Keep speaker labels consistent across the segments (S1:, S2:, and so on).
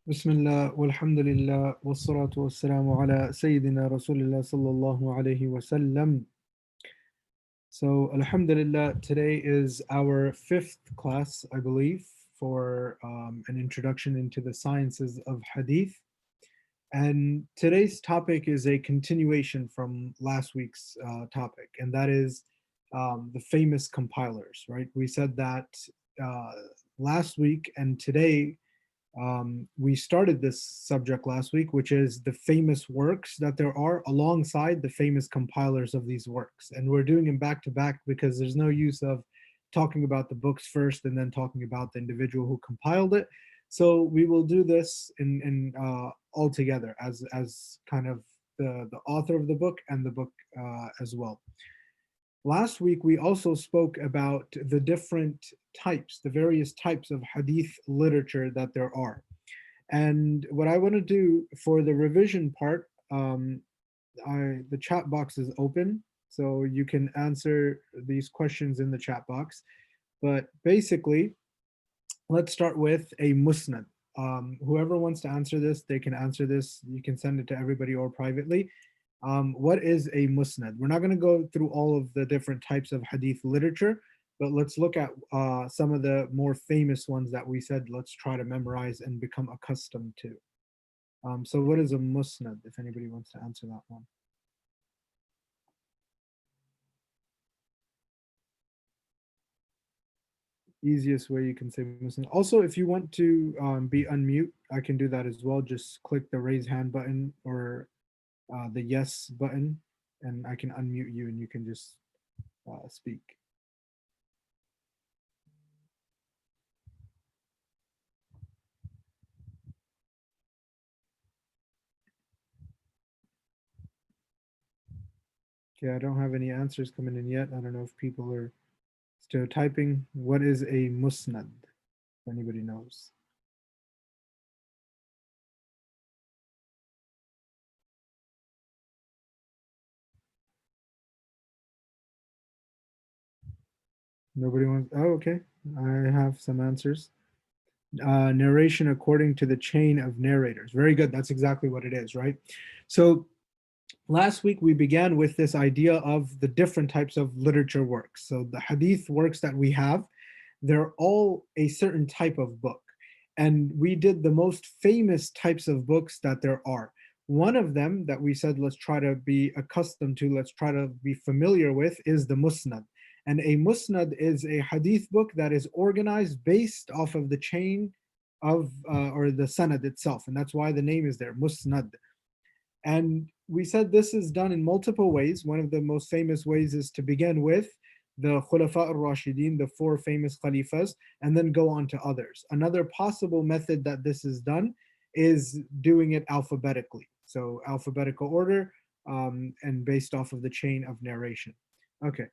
S1: Bismillah, walhamdulillah, wassalatu wassalamu ala Sayyidina Rasulillah sallallahu alayhi wasallam. So, alhamdulillah, today is our fifth class, I believe, for an introduction into the sciences of Hadith. And today's topic is a continuation from last week's topic, and that is the famous compilers, right? We said that uh, last week, and today we started this subject last week, which is the famous works that there are alongside the famous compilers of these works. And we're doing them back to back because there's no use of talking about the books first and then talking about the individual who compiled it. So we will do this in all together as kind of the author of the book and the book as well. Last week, we also spoke about the different types, the various types of hadith literature that there are. And what I want to do for the revision part, the chat box is open, so you can answer these questions in the chat box. But basically, let's start with a musnad. Whoever wants to answer this, they can answer this. You can send it to everybody or privately. What is a musnad? We're not going to go through all of the different types of hadith literature, but let's look at some of the more famous ones that we said let's try to memorize and become accustomed to. So what is a musnad, if anybody wants to answer that one? Easiest way you can say musnad. Also, if you want to be unmute, I can do that as well. Just click the raise hand button or the yes button, and I can unmute you and you can just speak. Okay, I don't have any answers coming in yet. I don't know if people are still typing. What is a musnad? If anybody knows. Nobody wants. Oh, okay. I have some answers. Narration according to the chain of narrators. Very good. That's exactly what it is, right? So last week we began with this idea of the different types of literature works. So the hadith works that we have, they're all a certain type of book. And we did the most famous types of books that there are. One of them that we said let's try to be accustomed to, let's try to be familiar with, is the musnad. And a musnad is a hadith book that is organized based off of the chain of or the sanad itself, and that's why the name is there, musnad. And we said this is done in multiple ways. One of the most famous ways is to begin with the Khulafa al-Rashidin, the four famous Khalifas, and then go on to others. Another possible method that this is done is doing it alphabetically. So alphabetical order and based off of the chain of narration. Okay.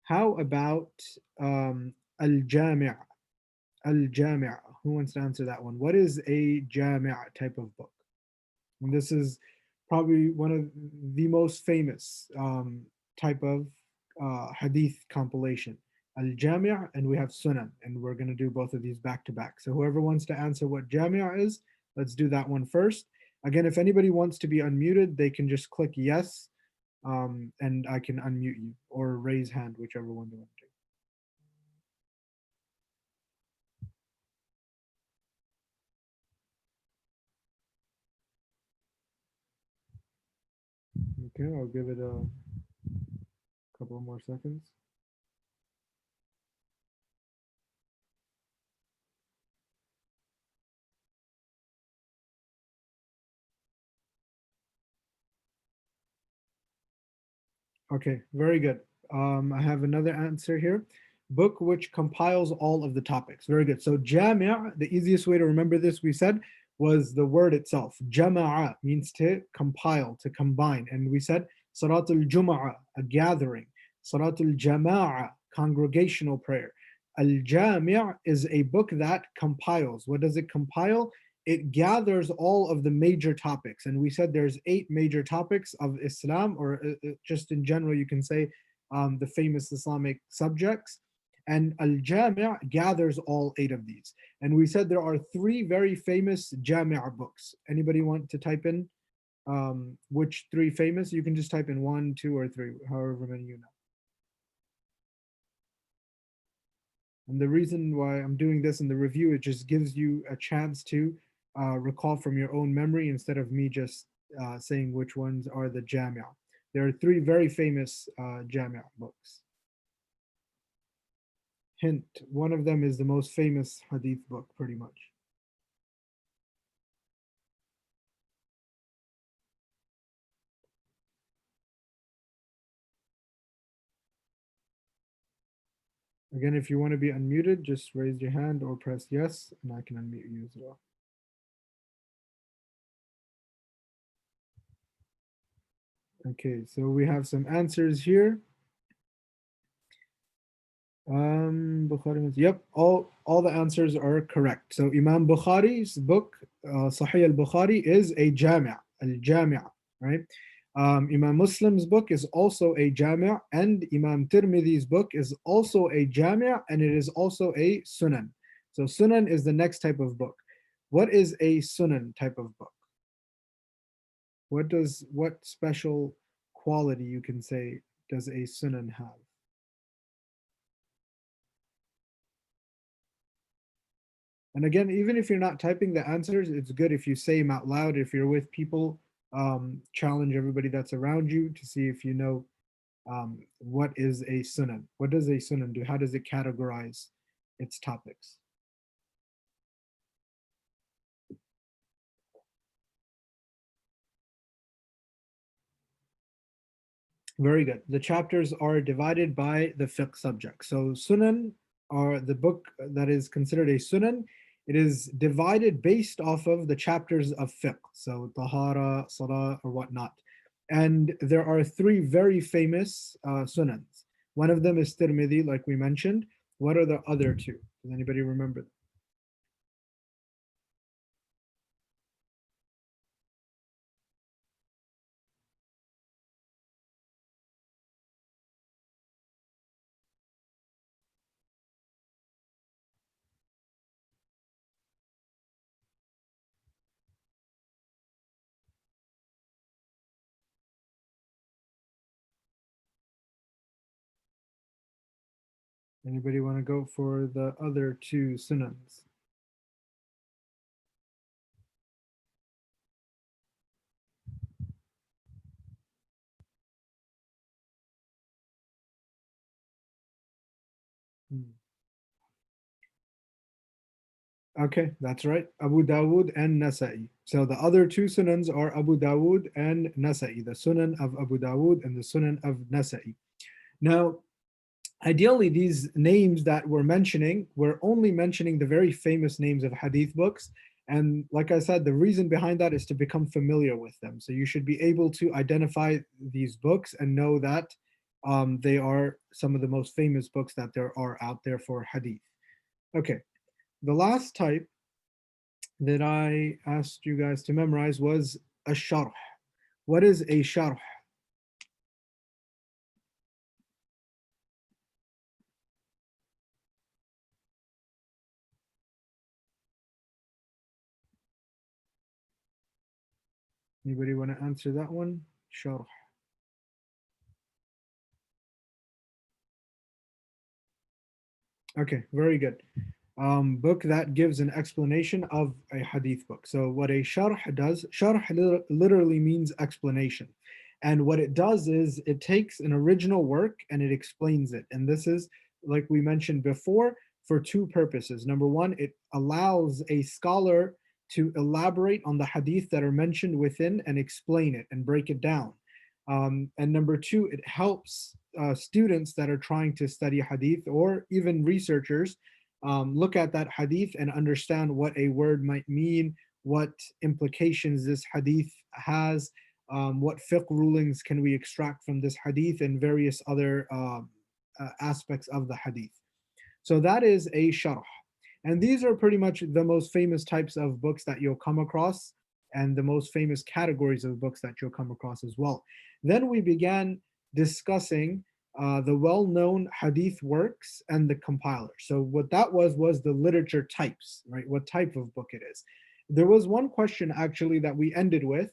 S1: How about al-Jami'? Al-Jami'. Who wants to answer that one? What is a Jami' type of book? And this is probably one of the most famous type of hadith compilation. Al-Jami' and we have Sunan, and we're going to do both of these back to back. So whoever wants to answer what Jami' is, let's do that one first. Again, if anybody wants to be unmuted, they can just click yes, and I can unmute you, or raise hand, whichever one you want to do. Okay, I'll give it a couple more seconds. Okay, very good. I have another answer here. Book which compiles all of the topics. Very good. So jami', the easiest way to remember this, we said, was the word itself. Jama'a means to compile, to combine. And we said Salatul Jum'ah, a gathering. Salatul Jama'a, congregational prayer. Al-Jami' is a book that compiles. What does it compile? It gathers all of the major topics. And we said there's 8 major topics of Islam, or just in general, you can say the famous Islamic subjects. And al-Jami' gathers all 8 of these. And we said there are 3 very famous Jami' books. Anybody want to type in which 3 famous? You can just type in 1, 2, or 3, however many you know. And the reason why I'm doing this in the review, it just gives you a chance to recall from your own memory instead of me just saying which ones are the Jami'. There are 3 very famous Jami' books. Hint, one of them is the most famous Hadith book, pretty much. Again, if you want to be unmuted, just raise your hand or press yes, and I can unmute you as well. Okay, so we have some answers here. Bukhari, yep, all the answers are correct. So Imam Bukhari's book, Sahih al-Bukhari, is a Jami', al-Jami', right? Imam Muslim's book is also a Jami', and Imam Tirmidhi's book is also a Jami', and it is also a Sunan. So Sunan is the next type of book. What is a Sunan type of book? What special quality, you can say, does a Sunan have? And again, even if you're not typing the answers, it's good if you say them out loud. If you're with people, challenge everybody that's around you to see if you know what is a sunan. What does a sunan do? How does it categorize its topics? Very good. The chapters are divided by the fiqh subject. So sunan are the book that is considered a sunan. It is divided based off of the chapters of fiqh, so tahara, salah, or whatnot. And there are 3 very famous sunans. One of them is Tirmidhi, like we mentioned. What are the other 2? Does anybody remember? Anybody want to go for the other 2 sunans? Hmm. Okay, that's right. Abu Dawood and Nasa'i. So the other 2 sunans are Abu Dawood and Nasa'i, the sunan of Abu Dawood and the sunan of Nasa'i. Now, ideally, these names that we're mentioning, we're only mentioning the very famous names of hadith books. And like I said, the reason behind that is to become familiar with them. So you should be able to identify these books and know that they are some of the most famous books that there are out there for hadith. Okay, the last type that I asked you guys to memorize was a sharh. What is a sharh? Anybody want to answer that one? Sharh. Okay, very good. Book that gives an explanation of a hadith book. So what a sharh does, sharh literally means explanation. And what it does is it takes an original work and it explains it. And this is, like we mentioned before, for 2 purposes. Number 1, it allows a scholar to elaborate on the hadith that are mentioned within and explain it and break it down. And number 2, it helps students that are trying to study hadith, or even researchers, look at that hadith and understand what a word might mean, what implications this hadith has, what fiqh rulings can we extract from this hadith, and various other aspects of the hadith. So that is a sharh. And these are pretty much the most famous types of books that you'll come across, and the most famous categories of books that you'll come across as well. Then we began discussing the well-known hadith works and the compiler. So what that was the literature types, right? What type of book it is. There was one question actually that we ended with,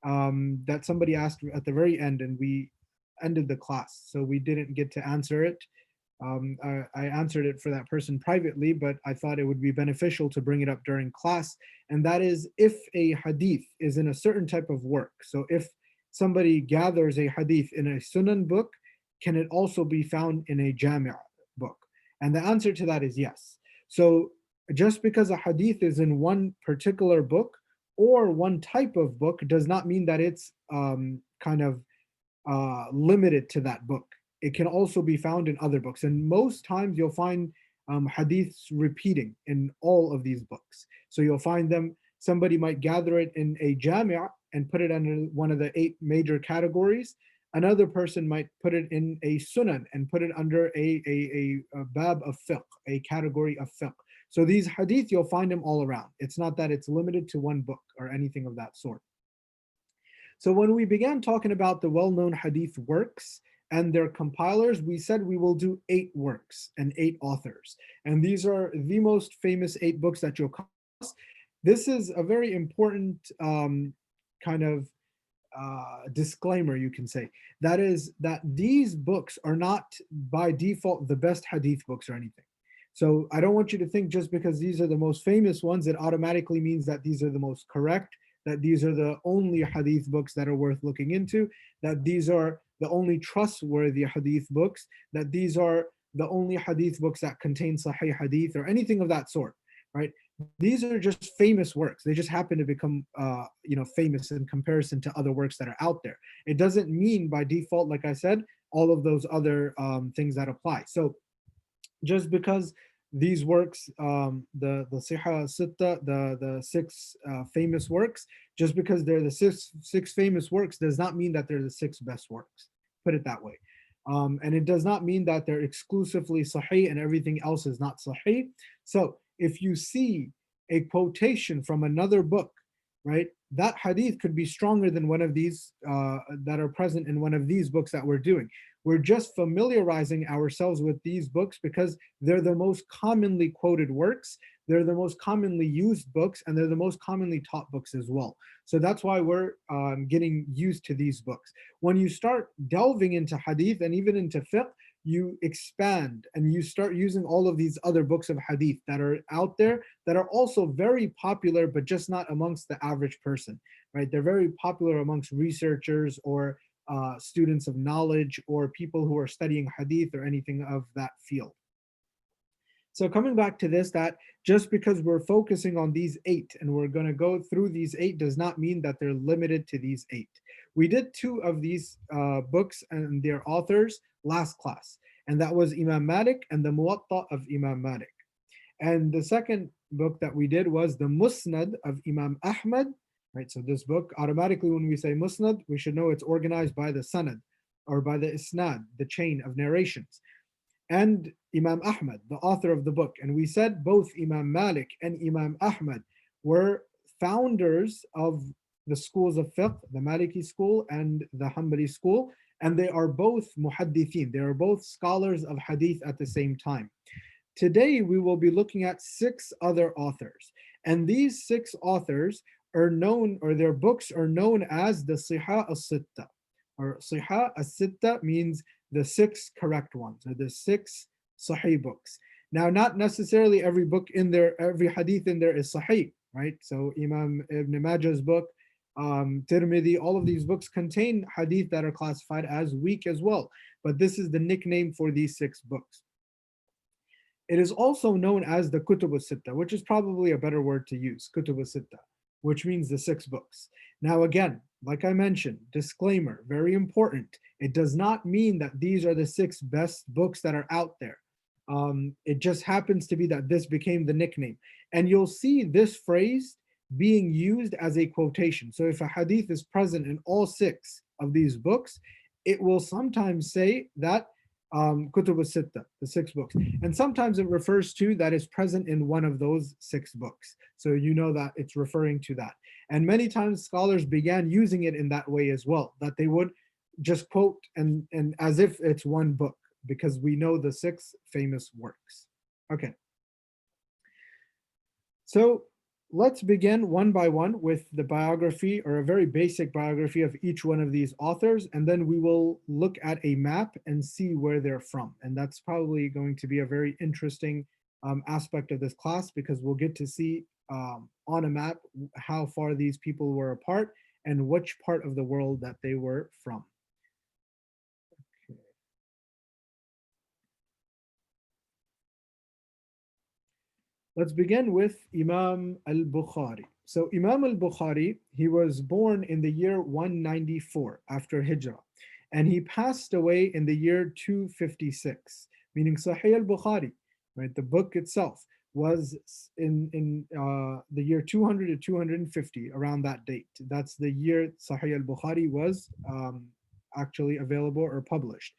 S1: that somebody asked at the very end, and we ended the class, so we didn't get to answer it. I answered it for that person privately, but I thought it would be beneficial to bring it up during class. And that is, if a hadith is in a certain type of work, so if somebody gathers a hadith in a sunan book, can it also be found in a jami' book? And the answer to that is yes. So just because a hadith is in one particular book or one type of book does not mean that it's kind of limited to that book. It can also be found in other books. And most times you'll find hadiths repeating in all of these books. So you'll find them, somebody might gather it in a jami' and put it under one of the 8 major categories. Another person might put it in a sunan and put it under a bab of fiqh, a category of fiqh. So these hadith, you'll find them all around. It's not that it's limited to one book or anything of that sort. So when we began talking about the well-known hadith works and their compilers, we said we will do 8 works and 8 authors. And these are the most famous 8 books that you'll come across. This is a very important kind of disclaimer, you can say. That is that these books are not by default the best hadith books or anything. So I don't want you to think just because these are the most famous ones, it automatically means that these are the most correct, that these are the only hadith books that are worth looking into, that these are the only trustworthy hadith books, that these are the only hadith books that contain sahih hadith or anything of that sort, right? These are just famous works. They just happen to become famous in comparison to other works that are out there. It doesn't mean by default, like I said, all of those other things that apply. So just because these works, the Siha Sitta, the 6 famous works, just because they're the six famous works does not mean that they're the 6 best works. Put it that way. And it does not mean that they're exclusively sahih and everything else is not sahih. So if you see a quotation from another book, right, that hadith could be stronger than one of these that are present in one of these books that we're doing. We're just familiarizing ourselves with these books because they're the most commonly quoted works, they're the most commonly used books, and they're the most commonly taught books as well. So that's why we're getting used to these books. When you start delving into hadith and even into fiqh, you expand and you start using all of these other books of hadith that are out there that are also very popular, but just not amongst the average person, right? They're very popular amongst researchers or students of knowledge or people who are studying hadith or anything of that field. So coming back to this, that just because we're focusing on these 8 and we're going to go through these 8 does not mean that they're limited to these 8. We did 2 of these books and their authors last class, and that was Imam Malik and the Muwatta of Imam Malik. And the second book that we did was the Musnad of Imam Ahmad, right? So this book, automatically when we say Musnad, we should know it's organized by the sanad or by the isnad, the chain of narrations. And Imam Ahmad, the author of the book. And we said both Imam Malik and Imam Ahmad were founders of the schools of fiqh, the Maliki school and the Hanbali school, and they are both muhaddithin. They are both scholars of hadith at the same time. Today we will be looking at 6 other authors, and these 6 authors are known, or their books are known as the Siha as-Sitta, or Siha as-Sitta means the 6 correct ones, or the 6 Sahih books. Now, not necessarily every book in there, every hadith in there is Sahih, right? So Imam Ibn Majah's book, Tirmidhi, all of these books contain hadith that are classified as weak as well. But this is the nickname for these 6 books. It is also known as the Kutub as-Sitta, which is probably a better word to use, Kutub as-Sitta, which means the 6 books. Now again, like I mentioned, disclaimer, very important. It does not mean that these are the 6 best books that are out there. It just happens to be that this became the nickname. And you'll see this phrase being used as a quotation. So if a hadith is present in all 6 of these books, it will sometimes say that Kutub as-Sitta, the 6 books. And sometimes it refers to that is present in one of those 6 books. So you know that it's referring to that. And many times scholars began using it in that way as well, that they would just quote and as if it's one book, because we know the 6 famous works. Okay. So let's begin one by one with the biography, or a very basic biography of each one of these authors, and then we will look at a map and see where they're from. And that's probably going to be a very interesting aspect of this class, because we'll get to see on a map how far these people were apart and which part of the world that they were from. Let's begin with Imam al-Bukhari. So Imam al-Bukhari, he was born in the year 194 after Hijrah, and he passed away in the year 256, meaning Sahih al-Bukhari, right? The book itself was in the year 200 to 250, around that date. That's the year Sahih al-Bukhari was actually available or published.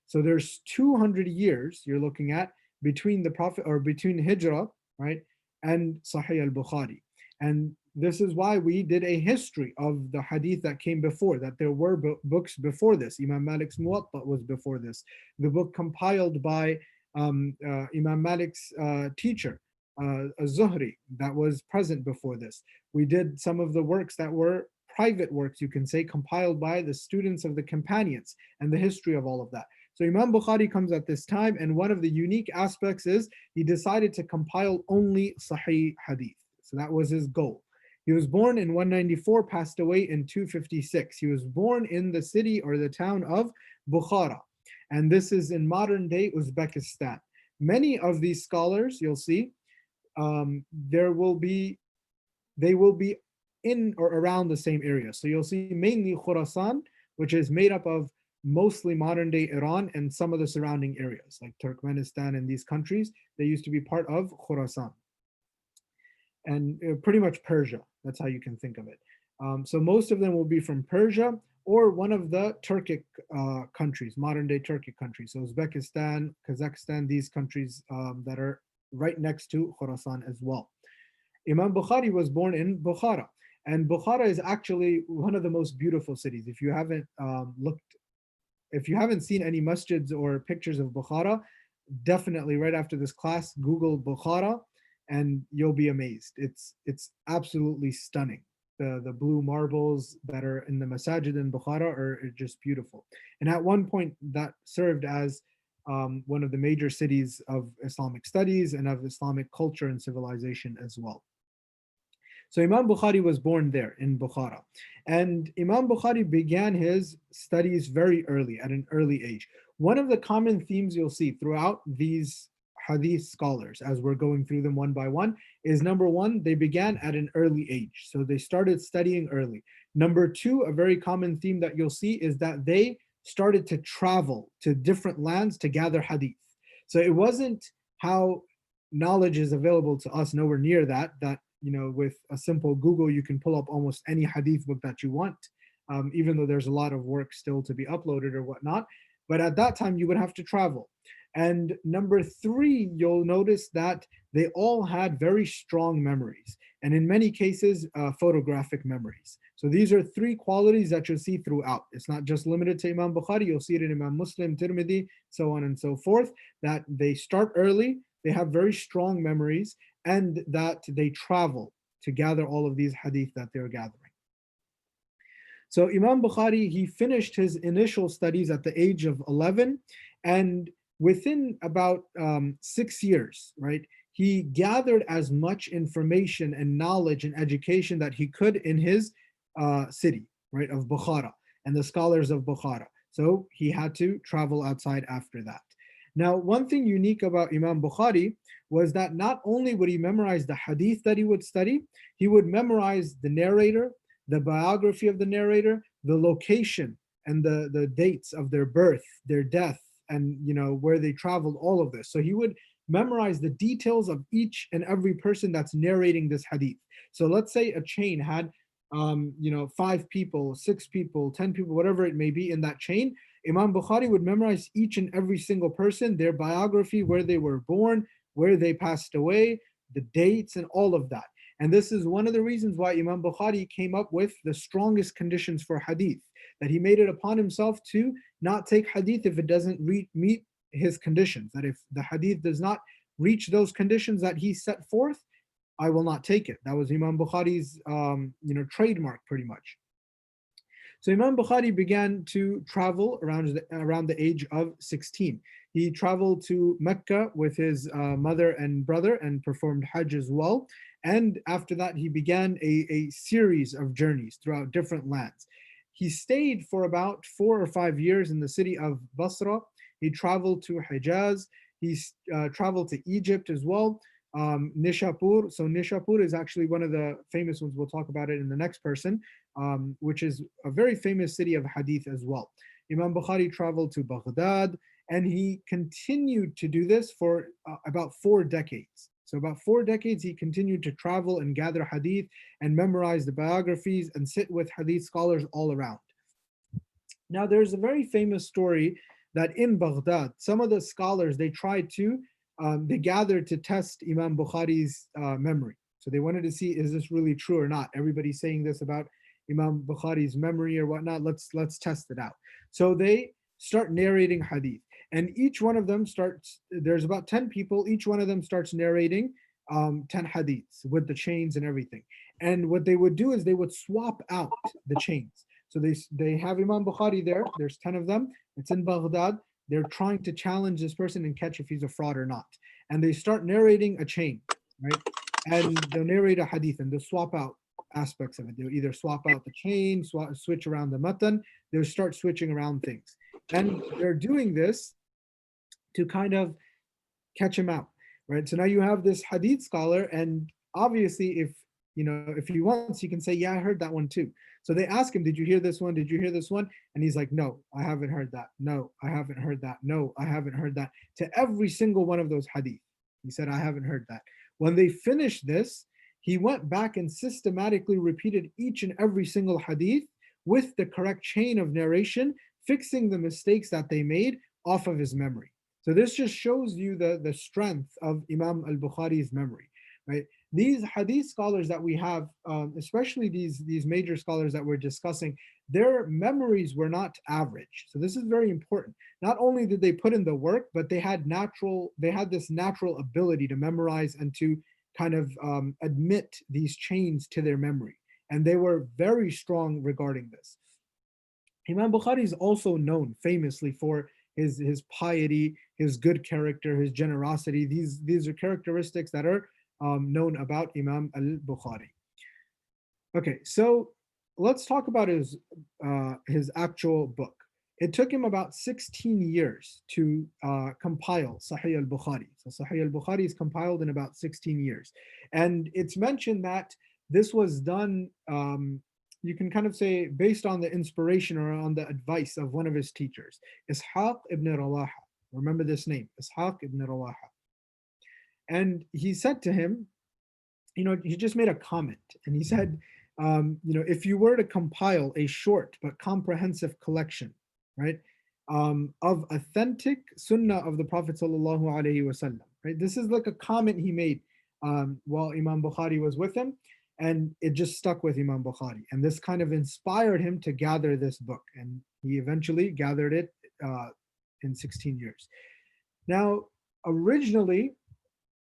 S1: So there's 200 years you're looking at between the Prophet, or between Hijrah, right, and Sahih al-Bukhari. And this is why we did a history of the hadith that came before, that there were books before this. Imam Malik's Muwatta was before this. The book compiled by Imam Malik's teacher, Az-Zuhri, that was present before this. We did some of the works that were private works, you can say, compiled by the students of the companions, and the history of all of that. So Imam Bukhari comes at this time, and one of the unique aspects is he decided to compile only Sahih Hadith. So that was his goal. He was born in 194, passed away in 256. He was born in the city or the town of Bukhara, and this is in modern day Uzbekistan. Many of these scholars, you'll see, they will be in or around the same area. So you'll see mainly Khurasan, which is made up of mostly modern day Iran and some of the surrounding areas like Turkmenistan and these countries. They used to be part of Khurasan, and pretty much Persia. That's how you can think of it. So most of them will be from Persia or one of the Turkic countries, modern day Turkic countries. So Uzbekistan, Kazakhstan, these countries that are right next to Khurasan as well. Imam Bukhari was born in Bukhara, and Bukhara is actually one of the most beautiful cities. If you haven't seen any masjids or pictures of Bukhara, definitely right after this class, Google Bukhara and you'll be amazed. It's absolutely stunning. The blue marbles that are in the masajid in Bukhara are just beautiful. And at one point that served as one of the major cities of Islamic studies and of Islamic culture and civilization as well. So Imam Bukhari was born there in Bukhara. And Imam Bukhari began his studies very early, at an early age. One of the common themes you'll see throughout these hadith scholars, as we're going through them one by one, is number one, they began at an early age. So they started studying early. Number two, a very common theme that you'll see is that they started to travel to different lands to gather hadith. So it wasn't how knowledge is available to us, nowhere near that, with a simple Google, you can pull up almost any hadith book that you want, even though there's a lot of work still to be uploaded or whatnot. But at that time, you would have to travel. And number three, you'll notice that they all had very strong memories, and in many cases, photographic memories. So these are three qualities that you'll see throughout. It's not just limited to Imam Bukhari, you'll see it in Imam Muslim, Tirmidhi, so on and so forth, that they start early, they have very strong memories, and that they travel to gather all of these hadith that they're gathering. So Imam Bukhari, he finished his initial studies at the age of 11, and within about 6 years, right, he gathered as much information and knowledge and education that he could in his city, right, of Bukhara, and the scholars of Bukhara. So he had to travel outside after that. Now, one thing unique about Imam Bukhari was that not only would he memorize the hadith that he would study, he would memorize the narrator, the biography of the narrator, the location, and the dates of their birth, their death, and where they traveled, all of this. So he would memorize the details of each and every person that's narrating this hadith. So let's say a chain had 5 people, 6 people, 10 people, whatever it may be in that chain. Imam Bukhari would memorize each and every single person, their biography, where they were born, where they passed away, the dates, and all of that. And this is one of the reasons why Imam Bukhari came up with the strongest conditions for hadith, that he made it upon himself to not take hadith if it doesn't meet his conditions, that if the hadith does not reach those conditions that he set forth, I will not take it. That was Imam Bukhari's trademark pretty much. So Imam Bukhari began to travel around the age of 16. He traveled to Mecca with his mother and brother and performed Hajj as well. And after that, he began a series of journeys throughout different lands. He stayed for about 4 or 5 years in the city of Basra. He traveled to Hijaz. He traveled to Egypt as well. Nishapur. So Nishapur is actually one of the famous ones. We'll talk about it in the next person, which is a very famous city of hadith as well. Imam Bukhari traveled to Baghdad, and he continued to do this for about 4 decades. So about 4 decades, he continued to travel and gather hadith and memorize the biographies and sit with hadith scholars all around. Now, there's a very famous story that in Baghdad, some of the scholars, they gathered to test Imam Bukhari's memory. So they wanted to see, is this really true or not? Everybody's saying this about Imam Bukhari's memory or whatnot. Let's test it out. So they start narrating hadith. And each one of them there's about 10 people, each one of them starts narrating 10 hadiths with the chains and everything. And what they would do is they would swap out the chains. So they have Imam Bukhari there, there's 10 of them, it's in Baghdad. They're trying to challenge this person and catch if he's a fraud or not. And they start narrating a chain, right? And they'll narrate a hadith and they'll swap out aspects of it. They'll either swap out the chain, switch around the matan, they'll start switching around things. And they're doing this to kind of catch him out, right? So now you have this hadith scholar, and obviously if he wants, he can say, yeah, I heard that one too. So they ask him, did you hear this one? Did you hear this one? And he's like, no, I haven't heard that. No, I haven't heard that. No, I haven't heard that. To every single one of those hadith, he said, I haven't heard that. When they finished this, he went back and systematically repeated each and every single hadith with the correct chain of narration, fixing the mistakes that they made off of his memory. So this just shows you the strength of Imam al-Bukhari's memory, right? These hadith scholars that we have, especially these major scholars that we're discussing, their memories were not average. So this is very important. Not only did they put in the work, but they had this natural ability to memorize and to kind of admit these chains to their memory. And they were very strong regarding this. Imam Bukhari is also known famously for his piety, his good character, his generosity. These are characteristics that are known about Imam al-Bukhari. Okay, so let's talk about his actual book. It took him about 16 years to compile Sahih al-Bukhari. So Sahih al-Bukhari is compiled in about 16 years. And it's mentioned that this was done, you can kind of say, based on the inspiration or on the advice of one of his teachers, Ishaq ibn Rawaha. Remember this name, Ishaq ibn Rawaha. And he said to him, he just made a comment, and he said, if you were to compile a short but comprehensive collection, right, of authentic sunnah of the Prophet sallallahu alaihi wasallam, right? This is like a comment he made while Imam Bukhari was with him, and it just stuck with Imam Bukhari, and this kind of inspired him to gather this book, and he eventually gathered it in 16 years. Now, originally,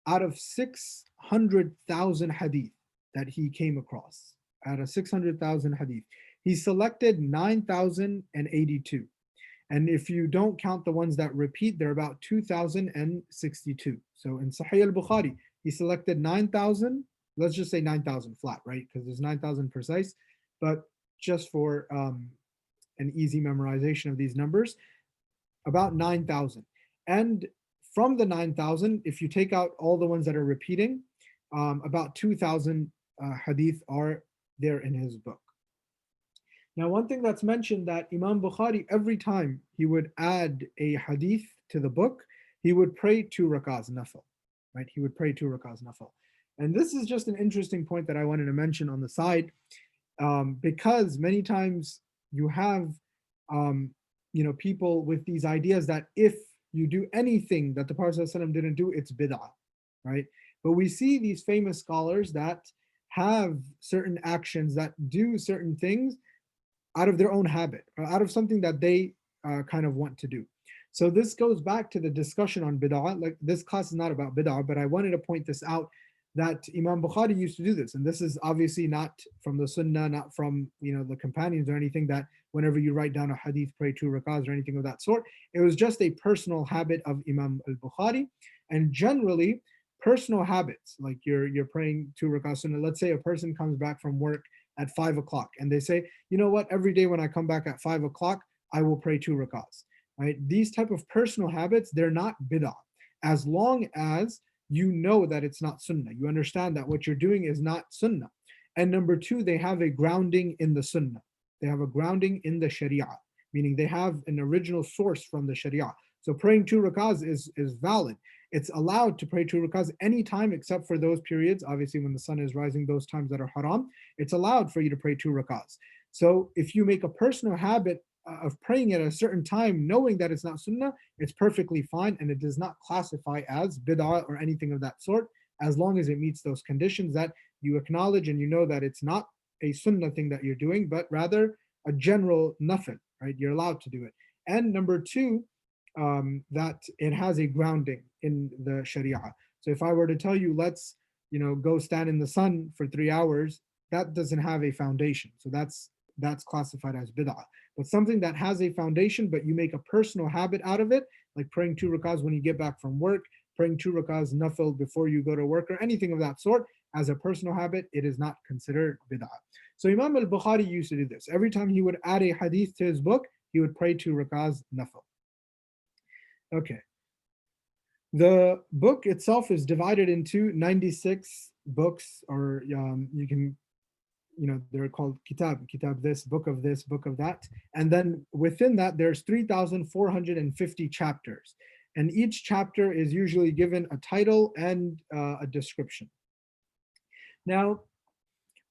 S1: out of 600,000 hadith that he came across, out of 600,000 hadith, he selected 9,082. And if you don't count the ones that repeat, they're about 2,062. So in Sahih al-Bukhari, he selected 9,000, let's just say 9,000 flat, right? Because there's 9,000 precise, but just for an easy memorization of these numbers, about 9,000. And from the 9,000, if you take out all the ones that are repeating, about 2,000 hadith are there in his book. Now, one thing that's mentioned, that Imam Bukhari, every time he would add a hadith to the book, he would pray 2 rak'ahs nafil, right? He would pray 2 rak'ahs nafil. And this is just an interesting point that I wanted to mention on the side, because many times you have, people with these ideas that if you do anything that the Prophet ﷺ didn't do, it's bid'ah, right? But we see these famous scholars that have certain actions, that do certain things out of their own habit, or out of something that they kind of want to do. So this goes back to the discussion on bid'ah. Like, this class is not about bid'ah, but I wanted to point this out, that Imam Bukhari used to do this, and this is obviously not from the sunnah, not from the companions or anything, that whenever you write down a hadith, pray 2 rakahs or anything of that sort. It was just a personal habit of Imam al-Bukhari. And generally, personal habits, like you're praying 2 rakahs sunnah. Let's say a person comes back from work at 5 o'clock, and they say, you know what, every day when I come back at 5 o'clock, I will pray 2 rakahs. Right? These type of personal habits, they're not bid'ah, as long as you know that it's not sunnah. You understand that what you're doing is not sunnah. And number two, they have a grounding in the sunnah. They have a grounding in the sharia, meaning they have an original source from the sharia. So praying 2 rakahs is valid. It's allowed to pray 2 rakahs anytime except for those periods, obviously when the sun is rising, those times that are haram. It's allowed for you to pray 2 rakahs. So if you make a personal habit of praying at a certain time, knowing that it's not sunnah, it's perfectly fine, and it does not classify as bid'ah or anything of that sort, as long as it meets those conditions that you acknowledge and you know that it's not a sunnah thing that you're doing, but rather a general nafil, right? You're allowed to do it. And number two, that it has a grounding in the sharia. So if I were to tell you, let's go stand in the sun for 3 hours, that doesn't have a foundation. So that's classified as bid'ah. But something that has a foundation, but you make a personal habit out of it, like praying 2 rakahs when you get back from work, praying 2 rakahs nafil before you go to work, or anything of that sort, as a personal habit, it is not considered bid'ah. So Imam al-Bukhari used to do this. Every time he would add a hadith to his book, he would pray 2 rakahs nafil. Okay. The book itself is divided into 96 books, or you can, they're called kitab this, book of this, book of that. And then within that, there's 3,450 chapters. And each chapter is usually given a title and a description. Now,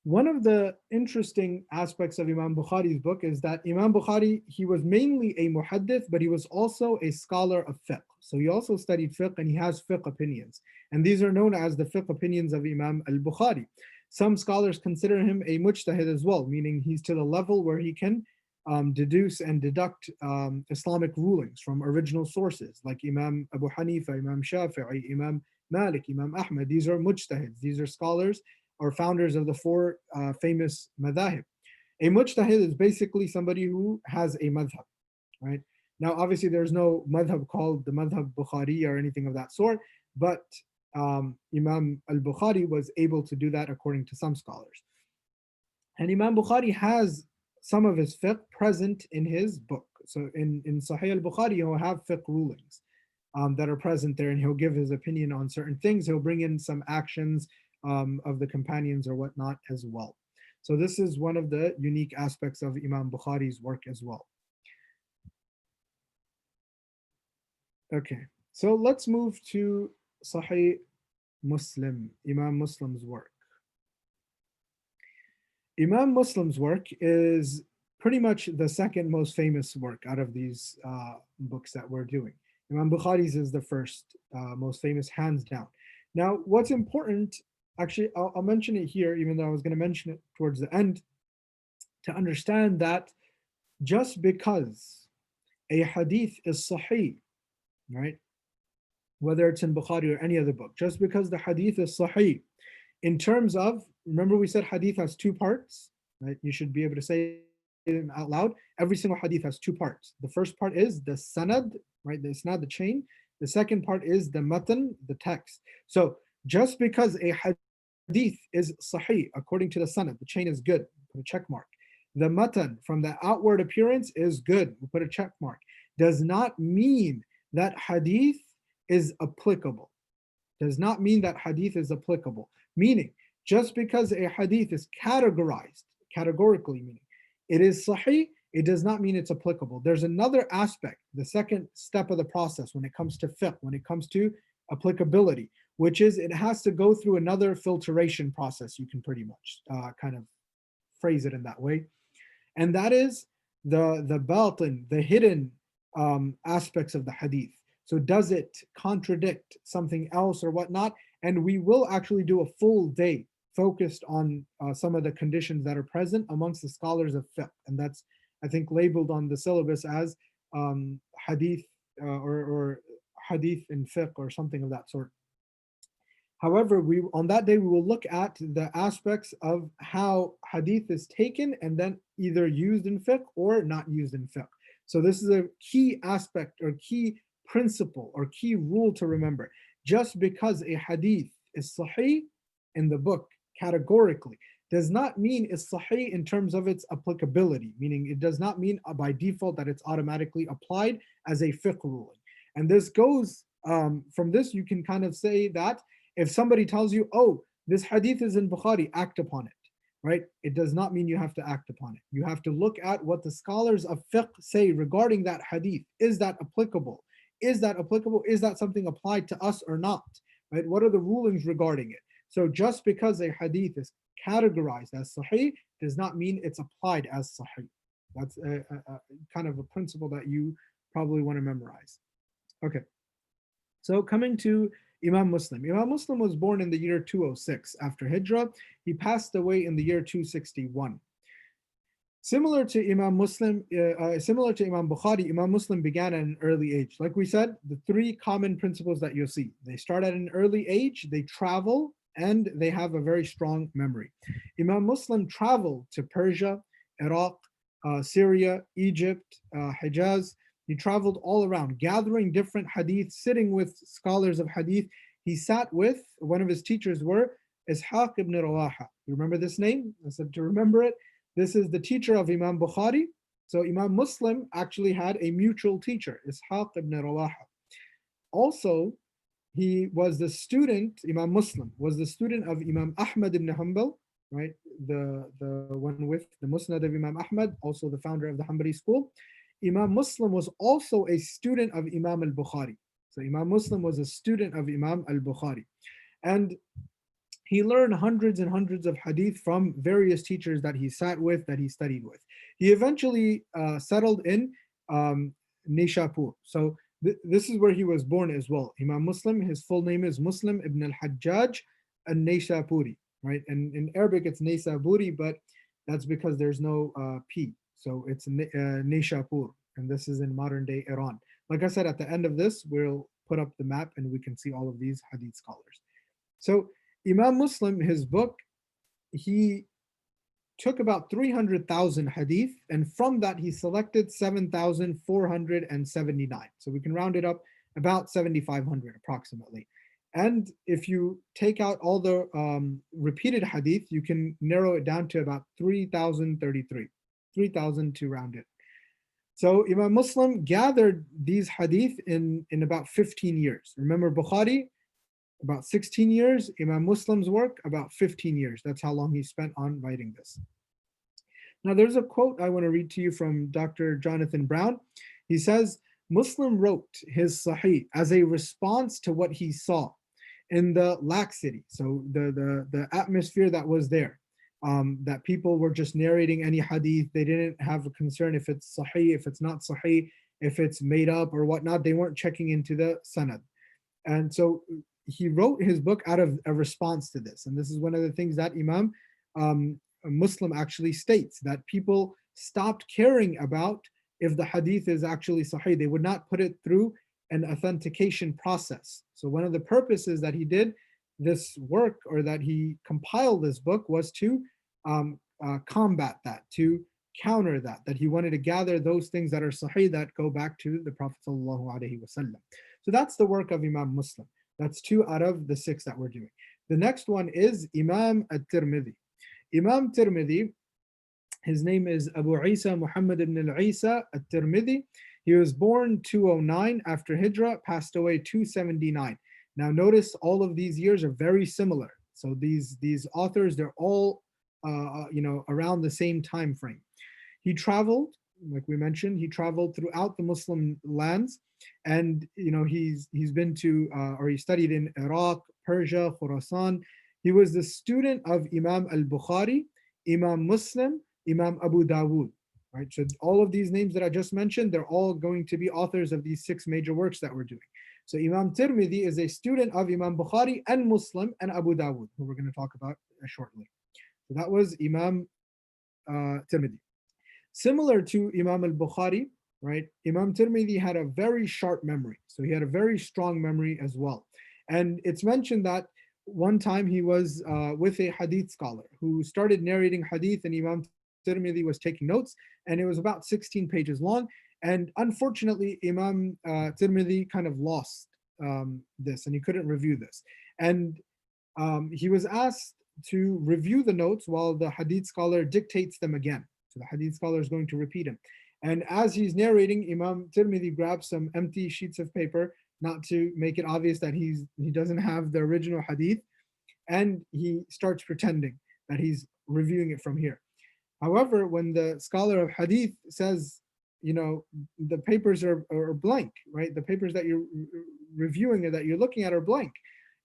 S1: one of the interesting aspects of Imam Bukhari's book is that Imam Bukhari, he was mainly a muhaddith, but he was also a scholar of fiqh. So he also studied fiqh, and he has fiqh opinions. And these are known as the fiqh opinions of Imam al-Bukhari. Some scholars consider him a mujtahid as well, meaning he's to the level where he can deduce and deduct Islamic rulings from original sources, like Imam Abu Hanifa, Imam Shafi'i, Imam Malik, Imam Ahmad. These are mujtahids. These are scholars or founders of the four famous madhahib. A mujtahid is basically somebody who has a madhab, right? Now, obviously, there's no madhab called the madhab Bukhari or anything of that sort, but Imam al-Bukhari was able to do that according to some scholars. And Imam Bukhari has some of his fiqh present in his book. So in Sahih al-Bukhari, he'll have fiqh rulings that are present there, and he'll give his opinion on certain things. He'll bring in some actions of the companions or whatnot as well. So this is one of the unique aspects of Imam Bukhari's work as well. Okay, so let's move to Sahih Muslim, Imam Muslim's work. Imam Muslim's work is pretty much the second most famous work out of these books that we're doing. Imam Bukhari's is the first most famous, hands down. Now, what's important, actually, I'll mention it here, even though I was going to mention it towards the end, to understand that just because a hadith is sahih, right, whether it's in Bukhari or any other book, just because the hadith is sahih, in terms of, remember we said hadith has two parts, right? You should be able to say them out loud. Every single hadith has two parts. The first part is the sanad, right? The isnad, the chain. The second part is the matan, the text. So just because a hadith is sahih, according to the sanad, the chain is good, put a check mark. The matan, from the outward appearance, is good, we put a check mark. Does not mean that hadith is applicable. Does not mean that hadith is applicable. Meaning, just because a hadith is categorized, categorically meaning, it is sahih, it does not mean it's applicable. There's another aspect, the second step of the process when it comes to fiqh, when it comes to applicability, which is it has to go through another filtration process. You can pretty much kind of phrase it in that way. And that is the batin, the hidden aspects of the hadith. So does it contradict something else or whatnot? And we will actually do a full day focused on some of the conditions that are present amongst the scholars of fiqh, and that's, I think, labeled on the syllabus as hadith or hadith in fiqh or something of that sort. However, on that day we will look at the aspects of how hadith is taken and then either used in fiqh or not used in fiqh. So this is a key aspect or key principle or key rule to remember. Just because a hadith is sahih in the book categorically does not mean it's sahih in terms of its applicability, meaning it does not mean by default that it's automatically applied as a fiqh ruling. And this goes, from this you can kind of say that if somebody tells you, oh, this hadith is in Bukhari, act upon it, right? It does not mean you have to act upon it. You have to look at what the scholars of fiqh say regarding that hadith. Is that applicable? Is that applicable? Is that something applied to us or not? Right? What are the rulings regarding it? So just because a hadith is categorized as sahih does not mean it's applied as sahih. That's a kind of a principle that you probably want to memorize. Okay. So coming to Imam Muslim. Imam Muslim was born in the year 206 after Hijrah. He passed away in the year 261. Similar to Imam Bukhari, Imam Muslim began at an early age. Like we said, the three common principles that you'll see. They start at an early age, they travel, and they have a very strong memory. Imam Muslim traveled to Persia, Iraq, Syria, Egypt, Hijaz. He traveled all around, gathering different hadith, sitting with scholars of hadith. He sat with, one of his teachers were Ishaq ibn Rawaha. You remember this name? I said to remember it. This is the teacher of Imam Bukhari. So Imam Muslim actually had a mutual teacher, Ishaq ibn Rawaha. Also, he was the student, Imam Muslim was the student of Imam Ahmad ibn Hanbal, right? The one with the Musnad of Imam Ahmad, also the founder of the Hanbali school. Imam Muslim was also a student of Imam al-Bukhari. So Imam Muslim was a student of Imam al-Bukhari. And he learned hundreds and hundreds of hadith from various teachers that he sat with, that he studied with. He eventually settled in Nishapur. So this is where he was born as well. Imam Muslim, his full name is Muslim ibn al-Hajjaj al-Naysaburi, right? And in Arabic it's Naysaburi, but that's because there's no P. So it's Nishapur, and this is in modern day Iran. Like I said, at the end of this, we'll put up the map and we can see all of these hadith scholars. So Imam Muslim, his book, he took about 300,000 hadith, and from that he selected 7,479. So we can round it up about 7,500 approximately. And if you take out all the repeated hadith, you can narrow it down to about 3,033. 3,000 to round it. So Imam Muslim gathered these hadith in about 15 years. Remember Bukhari, about 16 years. Imam Muslim's work, about 15 years. That's how long he spent on writing this. Now there's a quote I want to read to you from Dr. Jonathan Brown. He says, Muslim wrote his Sahih as a response to what he saw in the laxity, so the atmosphere that was there. That people were just narrating any hadith. They didn't have a concern if it's sahih, if it's not sahih, if it's made up or whatnot. They weren't checking into the sanad. And so he wrote his book out of a response to this. And this is one of the things that Imam Muslim actually states, that people stopped caring about if the hadith is actually sahih. They would not put it through an authentication process. So one of the purposes that he did this work, or that he compiled this book, was to combat that, to counter that he wanted to gather those things that are sahih that go back to the Prophet ﷺ. So that's the work of Imam Muslim. That's 2 out of the 6 that we're doing. The next one is Imam at-Tirmidhi. Imam Tirmidhi, his name is Abu Isa Muhammad ibn al-Isa at-Tirmidhi. He was born 209 after Hijrah, passed away 279. Now notice all of these years are very similar. So these authors, they're all around the same time frame. He traveled, like we mentioned, he traveled throughout the Muslim lands, and he's been to or he studied in Iraq, Persia, Khurasan. He was the student of Imam al-Bukhari, Imam Muslim, Imam Abu Dawud. Right, so all of these names that I just mentioned, they're all going to be authors of these 6 major works that we're doing. So Imam Tirmidhi is a student of Imam Bukhari and Muslim and Abu Dawud, who we're going to talk about shortly. So that was Imam Tirmidhi. Similar to Imam al-Bukhari, right? Imam Tirmidhi had a very sharp memory. So he had a very strong memory as well. And it's mentioned that one time he was with a hadith scholar who started narrating hadith, and Imam Tirmidhi was taking notes, and it was about 16 pages long. And unfortunately, Imam Tirmidhi kind of lost this, and he couldn't review this. And he was asked to review the notes while the hadith scholar dictates them again. So the hadith scholar is going to repeat him. And as he's narrating, Imam Tirmidhi grabs some empty sheets of paper, not to make it obvious that he doesn't have the original hadith, and he starts pretending that he's reviewing it from here. However, when the scholar of hadith says, the papers are blank, right? The papers that you're reviewing and that you're looking at are blank.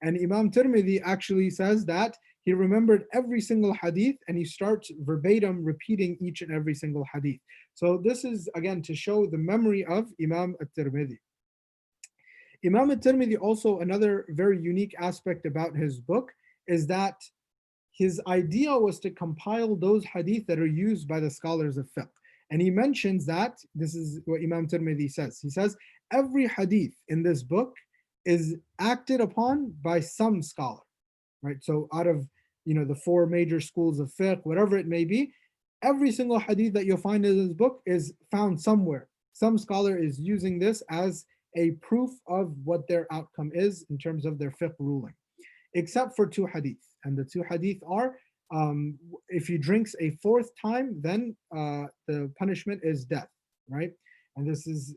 S1: And Imam Tirmidhi actually says that he remembered every single hadith, and he starts verbatim repeating each and every single hadith. So this is, again, to show the memory of Imam at-Tirmidhi. Imam at-Tirmidhi, also another very unique aspect about his book is that his idea was to compile those hadith that are used by the scholars of fiqh. And he mentions that, this is what Imam Tirmidhi says. He says, every hadith in this book is acted upon by some scholar, right? So out of, the four major schools of fiqh, whatever it may be, every single hadith that you'll find in this book is found somewhere. Some scholar is using this as a proof of what their outcome is in terms of their fiqh ruling, except for two hadith. And the two hadith are, if he drinks a fourth time, then the punishment is death, right? And this is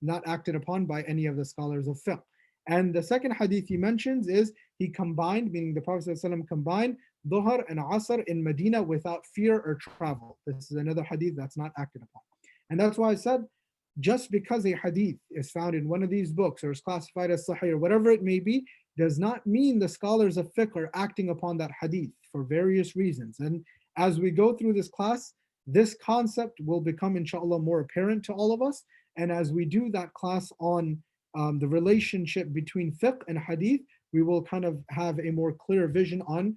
S1: not acted upon by any of the scholars of fiqh. And the second hadith he mentions is he combined, meaning the Prophet ﷺ combined Dhuhr and Asr in Medina without fear or travel. This is another hadith that's not acted upon. And that's why I said, just because a hadith is found in one of these books or is classified as sahih or whatever it may be, does not mean the scholars of fiqh are acting upon that hadith for various reasons. And as we go through this class, this concept will become, inshallah, more apparent to all of us. And as we do that class on the relationship between fiqh and hadith, we will kind of have a more clear vision on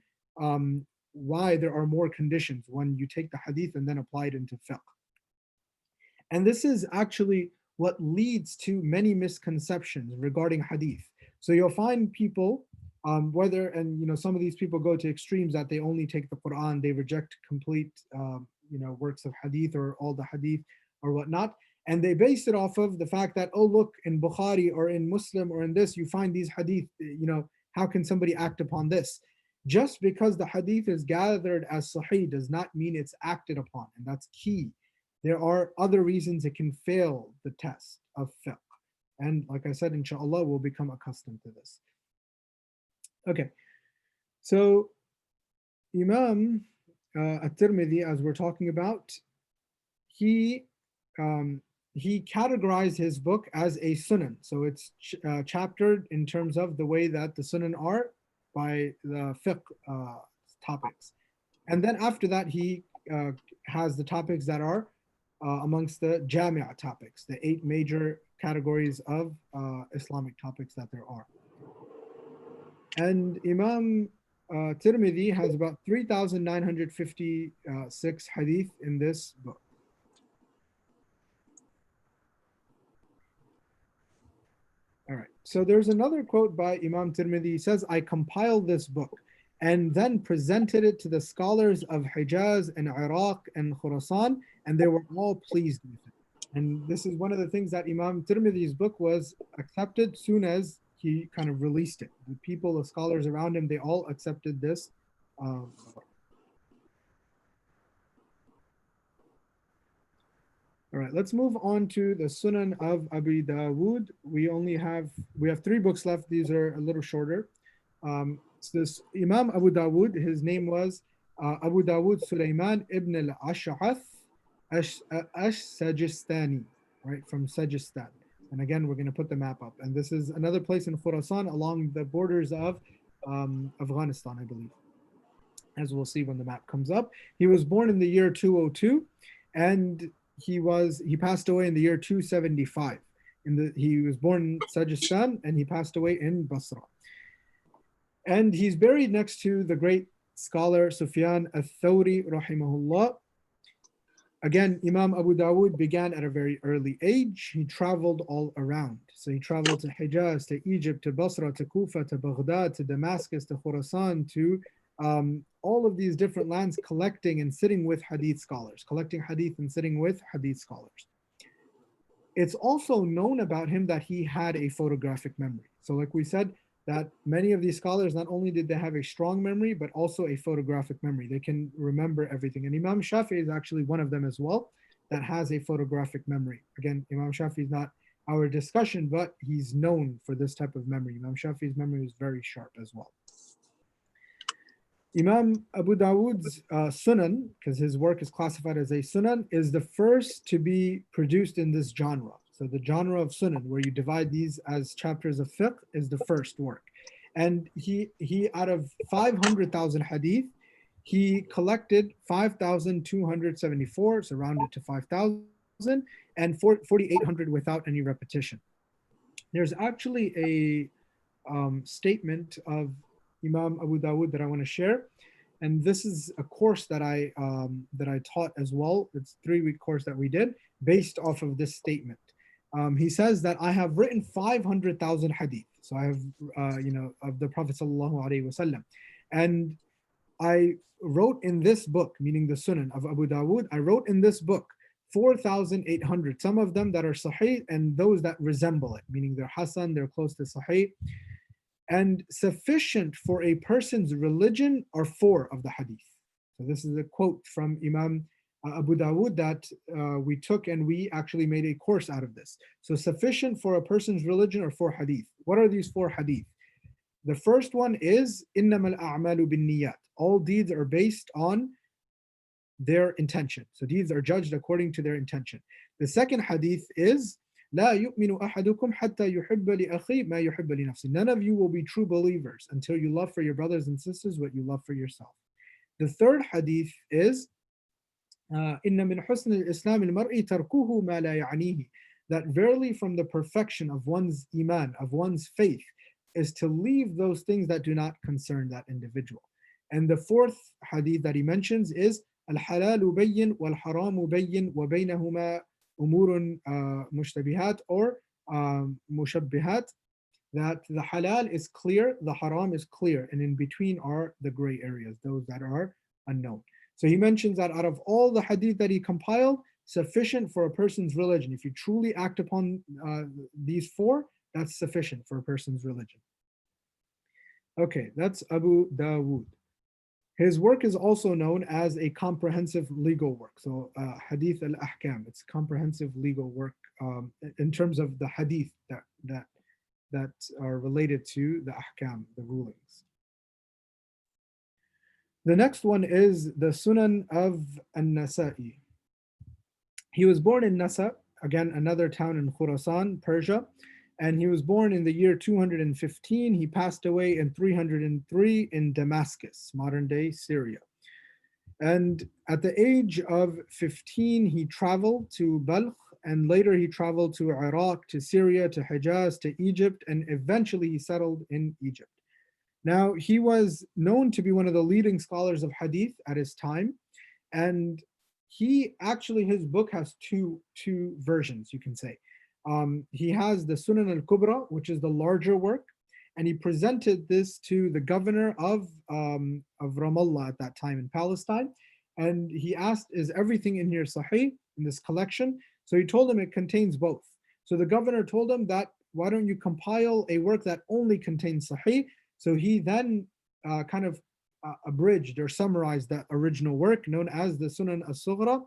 S1: why there are more conditions when you take the hadith and then apply it into fiqh. And this is actually what leads to many misconceptions regarding hadith. So you'll find people, some of these people go to extremes that they only take the Quran, they reject complete, works of hadith or all the hadith or whatnot. And they base it off of the fact that, oh, look, in Bukhari or in Muslim or in this, you find these hadith, how can somebody act upon this? Just because the hadith is gathered as sahih does not mean it's acted upon. And that's key. There are other reasons it can fail the test of fiqh. And like I said, inshallah, we'll become accustomed to this. Okay. So Imam at-Tirmidhi, as we're talking about, he categorized his book as a sunnah. So it's chaptered in terms of the way that the sunnah are by the fiqh topics. And then after that, he has the topics that are amongst the Jami'ah topics, the 8 major categories of Islamic topics that there are. And Imam Tirmidhi has about 3,956 hadith in this book. All right, so there's another quote by Imam Tirmidhi. He says, I compiled this book and then presented it to the scholars of Hijaz and Iraq and Khurasan, and they were all pleased with it. And this is one of the things that Imam Tirmidhi's book was accepted soon as he kind of released it. The people, the scholars around him, they all accepted this. All right, let's move on to the Sunan of Abi Dawood. We have 3 books left. These are a little shorter. So this Imam Abu Dawood, his name was Abu Dawood Sulaiman ibn al-Ash'ath Ash-Sajistani, right, from Sajistan. And again, we're going to put the map up. And this is another place in Khurasan along the borders of Afghanistan, I believe, as we'll see when the map comes up. He was born in the year 202, and he passed away in the year 275. He was born in Sajistan and he passed away in Basra. And he's buried next to the great scholar Sufyan al-Thawri rahimahullah. Again, Imam Abu Dawud began at a very early age. He traveled all around. So he traveled to Hijaz, to Egypt, to Basra, to Kufa, to Baghdad, to Damascus, to Khurasan, to all of these different lands, collecting and sitting with hadith scholars, collecting hadith and sitting with hadith scholars. It's also known about him that he had a photographic memory. So like we said, that many of these scholars, not only did they have a strong memory, but also a photographic memory. They can remember everything. And Imam Shafi'i is actually one of them as well that has a photographic memory. Again, Imam Shafi'i is not our discussion, but he's known for this type of memory. Imam Shafi'i's memory is very sharp as well. Imam Abu Dawud's Sunan, because his work is classified as a Sunan, is the first to be produced in this genre. So the genre of Sunan, where you divide these as chapters of fiqh, is the first work. And he out of 500,000 hadith, he collected 5,274, so rounded to 5,000, and 4,800 without any repetition. There's actually a statement of Imam Abu Dawud that I want to share. And this is a course that I taught as well. It's a 3-week course that we did based off of this statement. He says that I have written 500,000 hadith. So I have, of the Prophet sallallahu alaihi wasallam. And I wrote in this book, meaning the Sunan of Abu Dawud, I wrote in this book 4,800, some of them that are sahih and those that resemble it, meaning they're hasan, they're close to sahih. And sufficient for a person's religion are 4 of the hadith. So this is a quote from Imam Abu Dawud that we took, and we actually made a course out of this. So sufficient for a person's religion are 4 hadith. What are these 4 hadith? The first one is إِنَّمَا الْأَعْمَالُ بِالنِّيَّاتِ. All deeds are based on their intention. So deeds are judged according to their intention. The second hadith is لا يؤمن أحدكم حتى يحب لأخيه ما يحب لنفسه. None of you will be true believers until you love for your brothers and sisters what you love for yourself. The third hadith is إن من حسن الإسلام المرء تركه ما لا يعنيه. That verily from the perfection of one's iman, of one's faith, is to leave those things that do not concern that individual. And the fourth hadith that he mentions is الحلال بين والحرام بين وبينهما أمور مشتبهات or mushabbihat, that the halal is clear, the haram is clear, and in between are the gray areas, those that are unknown. So he mentions that out of all the hadith that he compiled, sufficient for a person's religion. If you truly act upon these 4, that's sufficient for a person's religion. Okay, that's Abu Dawud. His work is also known as a comprehensive legal work. So Hadith al-Ahkam, it's comprehensive legal work in terms of the hadith that are related to the ahkam, the rulings. The next one is the Sunan of An-Nasa'i. He was born in Nasa, again another town in Khurasan, Persia, and he was born in the year 215. He passed away in 303 in Damascus, modern-day Syria. And at the age of 15, he traveled to Balkh, and later he traveled to Iraq, to Syria, to Hijaz, to Egypt, and eventually he settled in Egypt. Now, he was known to be one of the leading scholars of hadith at his time, and his book has two versions, you can say. He has the Sunan al-Kubra, which is the larger work, and he presented this to the governor of Ramallah at that time in Palestine, and he asked, is everything in here sahih, in this collection? So he told him it contains both. So the governor told him that, why don't you compile a work that only contains sahih? So he then abridged or summarized that original work known as the Sunan al-Sughra,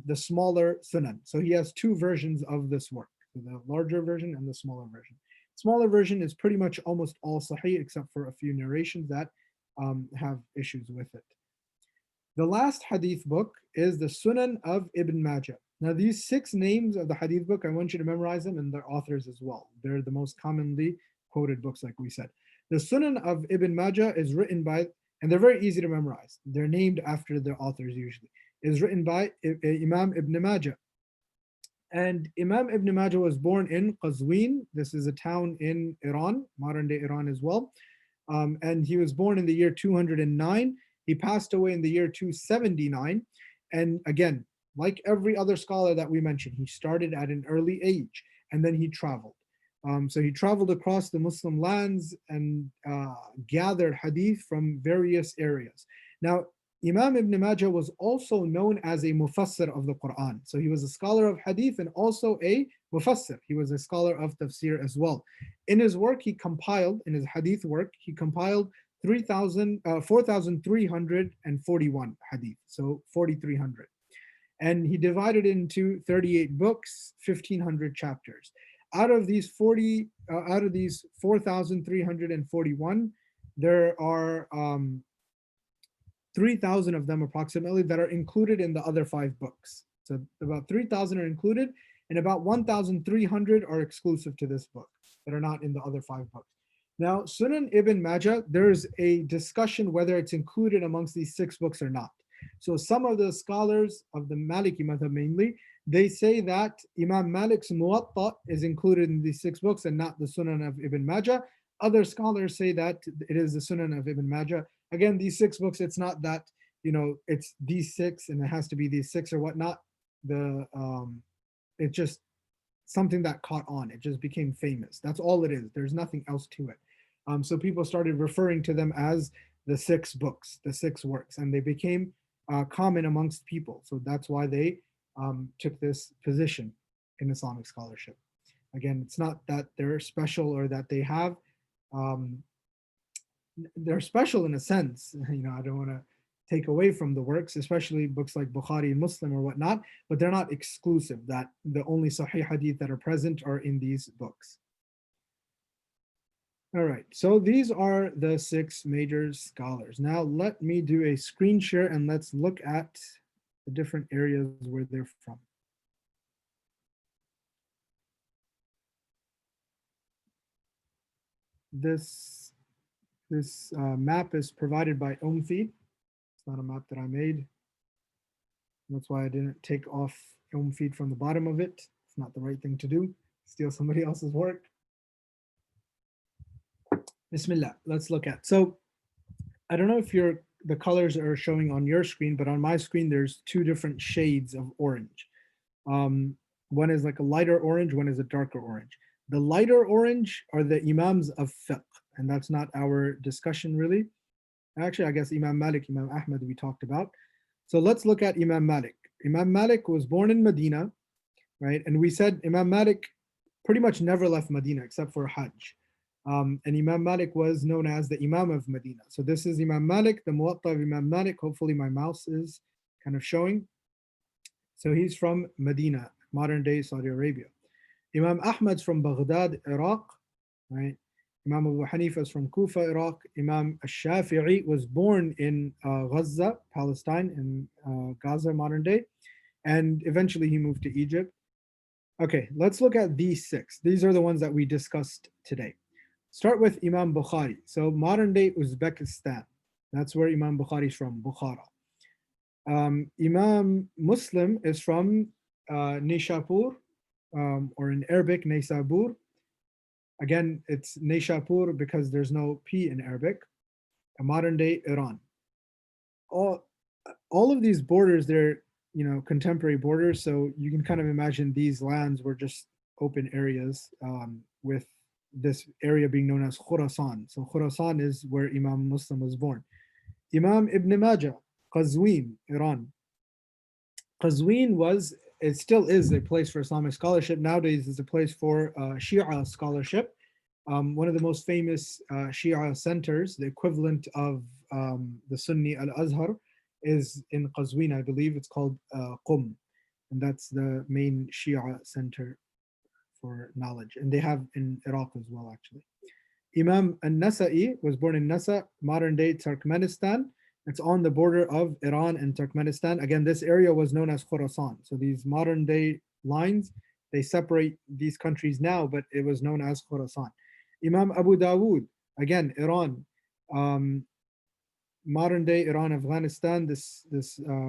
S1: the smaller Sunan. So he has 2 versions of this work, the larger version and the smaller version. Smaller version is pretty much almost all sahih except for a few narrations that have issues with it. The last hadith book is the Sunan of Ibn Majah. Now these 6 names of the hadith book, I want you to memorize them and their authors as well. They're the most commonly quoted books, like we said. The Sunan of Ibn Majah is written by, and they're very easy to memorize, they're named after their authors usually, is written by Imam Ibn Majah. And Imam Ibn Majah was born in Qazwin. This is a town in Iran, modern day Iran as well. And he was born in the year 209. He passed away in the year 279. And again, like every other scholar that we mentioned, he started at an early age and then he traveled. So he traveled across the Muslim lands and gathered hadith from various areas. Now, Imam Ibn Majah was also known as a mufassir of the Quran. So he was a scholar of hadith and also a mufassir. He was a scholar of tafsir as well. In his work, he compiled, in his hadith work, he compiled 4,341 hadith, so 4,300. And he divided it into 38 books, 1,500 chapters. Out of these 4,341, there are 3,000 of them approximately that are included in the other 5 books. So about 3,000 are included, and about 1,300 are exclusive to this book that are not in the other 5 books. Now, Sunan Ibn Majah, there's a discussion whether it's included amongst these 6 books or not. So some of the scholars of the Maliki madhab mainly, they say that Imam Malik's Muwatta is included in these 6 books and not the Sunan of Ibn Majah. Other scholars say that it is the Sunan of Ibn Majah. Again, these 6 books, it's not that, it's these 6 and it has to be these 6 or whatnot. It's just something that caught on. It just became famous. That's all it is. There's nothing else to it. So people started referring to them as the 6 books, the 6 works, and they became common amongst people. So that's why they took this position in Islamic scholarship. Again, it's not that they're special or that they have, they're special in a sense. I don't want to take away from the works, especially books like Bukhari and Muslim or whatnot, but they're not exclusive, that the only Sahih hadith that are present are in these books. All right, so these are the 6 major scholars. Now let me do a screen share and let's look at the different areas where they're from. This map is provided by Feed. It's not a map that I made. That's why I didn't take off Feed from the bottom of it. It's not the right thing to do. Steal somebody else's work. Bismillah, let's look at. So I don't know if the colors are showing on your screen, but on my screen, there's 2 different shades of orange. One is like a lighter orange, one is a darker orange. The lighter orange are the Imams of fiqh, and that's not our discussion really. Actually, I guess Imam Malik, Imam Ahmad we talked about. So let's look at Imam Malik. Imam Malik was born in Medina, right? And we said Imam Malik pretty much never left Medina except for Hajj. And Imam Malik was known as the Imam of Medina. So this is Imam Malik, the Muwatta of Imam Malik. Hopefully my mouse is kind of showing. So he's from Medina, modern day Saudi Arabia. Imam Ahmad's from Baghdad, Iraq, right? Imam Abu Hanifa is from Kufa, Iraq. Imam Ash-Shafi'i was born in Gaza, Palestine, in Gaza, modern day. And eventually he moved to Egypt. Okay, let's look at these 6. These are the ones that we discussed today. Start with Imam Bukhari. So modern day Uzbekistan. That's where Imam Bukhari is from, Bukhara. Imam Muslim is from Nishapur, or in Arabic, Naysabur. Again, it's Nishapur because there's no P in Arabic. Modern day Iran. All of these borders, they're contemporary borders, so you can kind of imagine these lands were just open areas, with this area being known as Khurasan. So Khurasan is where Imam Muslim was born. Imam Ibn Majah, Qazwin, Iran. Qazwin it still is a place for Islamic scholarship. Nowadays, it's a place for Shia scholarship. One of the most famous Shia centers, the equivalent of the Sunni Al-Azhar, is in Qazwin, I believe. It's called Qum, and that's the main Shia center for knowledge. And they have in Iraq as well, actually. Imam An-Nasa'i was born in Nasa, modern day Turkmenistan. It's on the border of Iran and Turkmenistan. Again, this area was known as Khurasan. So these modern day lines, they separate these countries now, but it was known as Khurasan. Imam Abu Dawood, again, Iran, modern day Iran, Afghanistan, this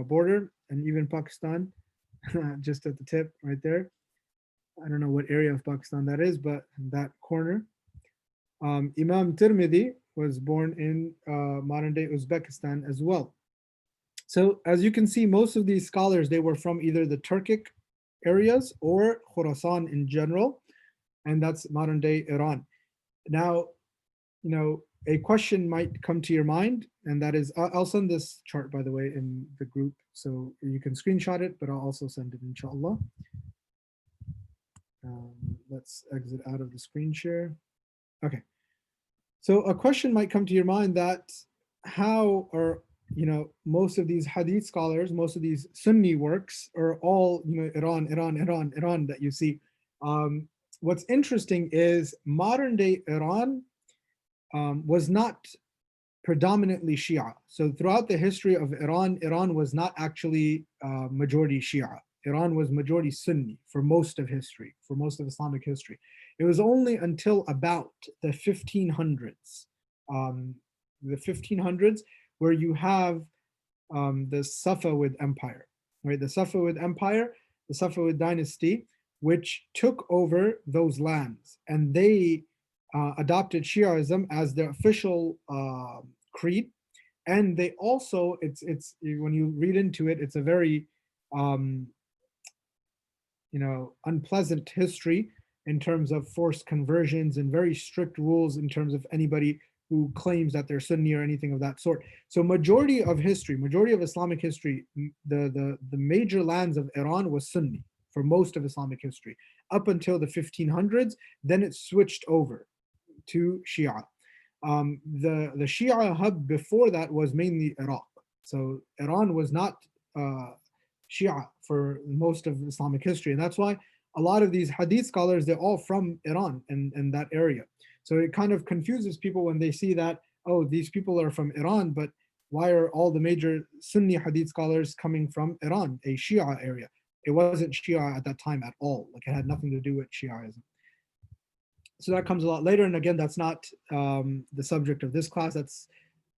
S1: border, and even Pakistan, just at the tip right there. I don't know what area of Pakistan that is, but that corner. Imam Tirmidhi was born in modern day Uzbekistan as well. So as you can see, most of these scholars, they were from either the Turkic areas or Khorasan in general, and that's modern day Iran. Now, a question might come to your mind, and that is, I'll send this chart, by the way, in the group, so you can screenshot it, but I'll also send it, inshallah. Let's exit out of the screen share. Okay. So a question might come to your mind that how are, most of these hadith scholars, most of these Sunni works are all, Iran, Iran, Iran, Iran that you see. What's interesting is modern day Iran was not predominantly Shia. So throughout the history of Iran, Iran was not actually majority Shia. Iran was majority Sunni for most of history, for most of Islamic history. It was only until about the 1500s, where you have the Safavid Empire, right? The Safavid Empire, the Safavid dynasty, which took over those lands, and they adopted Shiaism as their official creed. And they also, it's when you read into it, it's a very unpleasant history in terms of forced conversions and very strict rules in terms of anybody who claims that they're Sunni or anything of that sort. So majority of Islamic history, the major lands of Iran was Sunni for most of Islamic history up until the 1500s. Then it switched over to Shia. The Shia hub before that was mainly Iraq. So Iran was not Shia for most of Islamic history. And that's why a lot of these hadith scholars, they're all from Iran and that area. So it kind of confuses people when they see that, oh, these people are from Iran, but why are all the major Sunni hadith scholars coming from Iran, a Shia area? It wasn't Shia at that time at all. Like it had nothing to do with Shiaism. So that comes a lot later. And again, that's not the subject of this class. That's,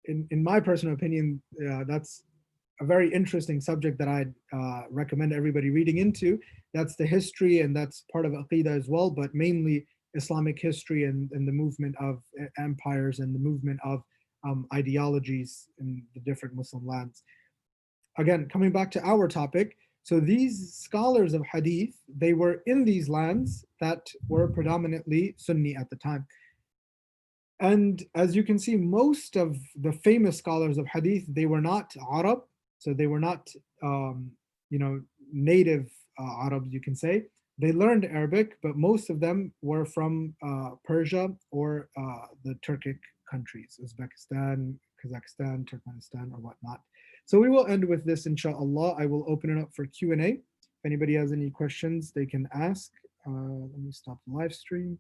S1: in my personal opinion, that's a very interesting subject that I'd recommend everybody reading into. That's the history, and that's part of Aqidah as well, but mainly Islamic history and the movement of empires and the movement of ideologies in the different Muslim lands. Again, coming back to our topic, so these scholars of hadith, they were in these lands that were predominantly Sunni at the time. And as you can see, most of the famous scholars of hadith, they were not Arab, so they were not, native Arabs, you can say. They learned Arabic, but most of them were from Persia or the Turkic countries, Uzbekistan, Kazakhstan, Turkmenistan, or whatnot. So we will end with this, inshallah. I will open it up for Q&A. If anybody has any questions, they can ask. Let me stop the live stream.